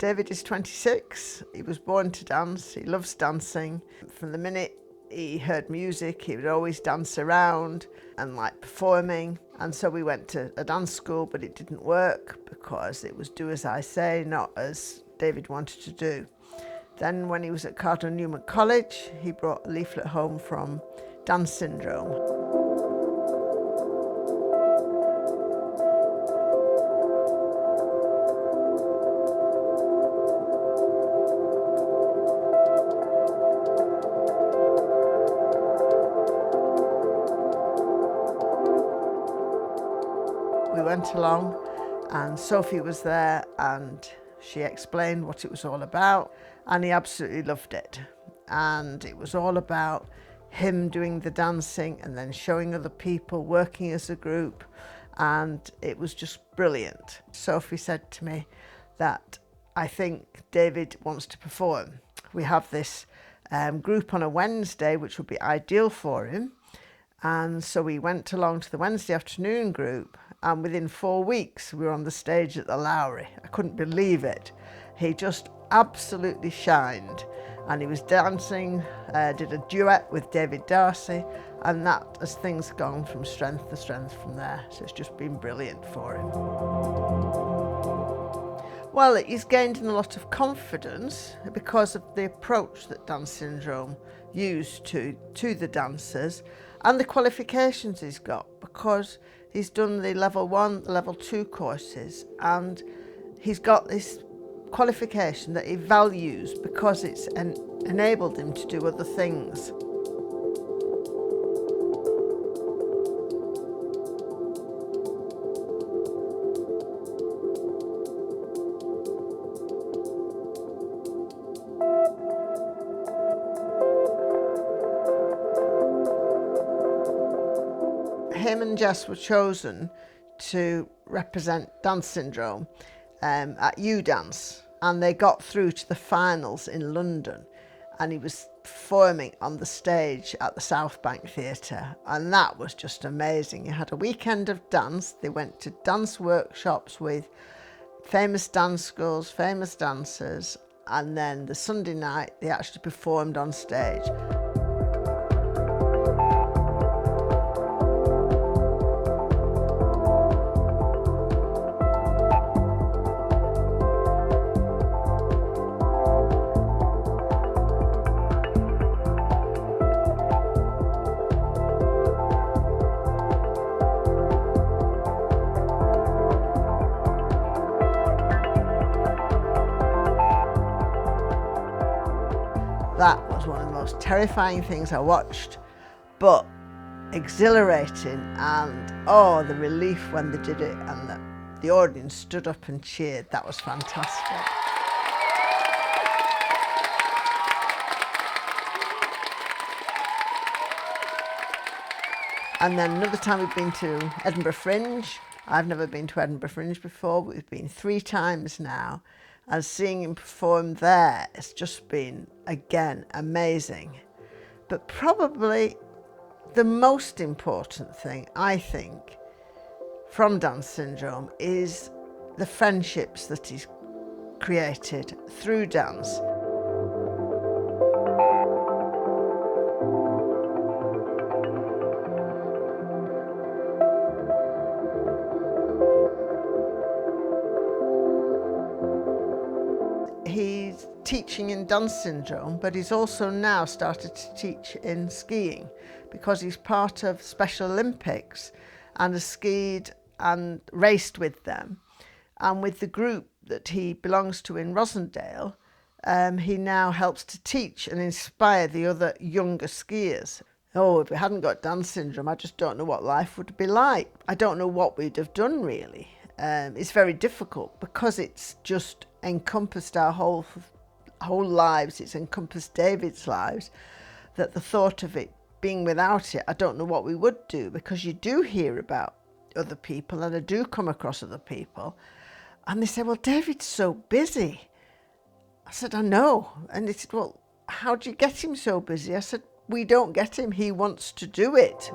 David is 26. He was born to dance. He loves dancing. From the minute he heard music, he would always dance around and like performing. And so we went to a dance school, but it didn't work because it was do as I say, not as David wanted to do. Then when he was at Cardinal Newman College, he brought a leaflet home from Dance Syndrome. We went along and Sophie was there and she explained what it was all about, and he absolutely loved it. And it was all about him doing the dancing and then showing other people, working as a group, and it was just brilliant. Sophie said to me that I think David wants to perform. We have this group on a Wednesday which would be ideal for him. And so we went along to the Wednesday afternoon group, and within 4 weeks we were on the stage at the Lowry. I couldn't believe it. He just absolutely shined, and he was dancing, did a duet with David Darcy, and that, as things have gone from strength to strength from there. So it's just been brilliant for him. Well, he's gained in a lot of confidence because of the approach that Dance Syndrome used to the dancers, and the qualifications he's got, because he's done the level 1, level 2 courses, and he's got this qualification that he values because it's enabled him to do other things. Him and Jess were chosen to represent Dance Syndrome at U-Dance, and they got through to the finals in London, and he was performing on the stage at the South Bank Theatre, and that was just amazing. He had a weekend of dance. They went to dance workshops with famous dance schools, famous dancers, and then the Sunday night they actually performed on stage. That was one of the most terrifying things I watched, but exhilarating, and oh, the relief when they did it and the audience stood up and cheered. That was fantastic. And then another time we've been to Edinburgh Fringe. I've never been to Edinburgh Fringe before, but we've been 3 times now. And seeing him perform there, it's just been, again, amazing. But probably the most important thing, I think, from Dance Syndrome is the friendships that he's created through dance. He's teaching in Dance Syndrome, but he's also now started to teach in skiing because he's part of Special Olympics and has skied and raced with them. And with the group that he belongs to in Rosendale, he now helps to teach and inspire the other younger skiers. Oh, if we hadn't got Dance Syndrome, I just don't know what life would be like. I don't know what we'd have done, really. It's very difficult because it's just encompassed our whole lives. It's encompassed David's lives, that the thought of it being without it, I don't know what we would do, because you do hear about other people, and I do come across other people, and they say, well, David's so busy. I said, I know. And they said, well, how do you get him so busy? I said, we don't get him. He wants to do it.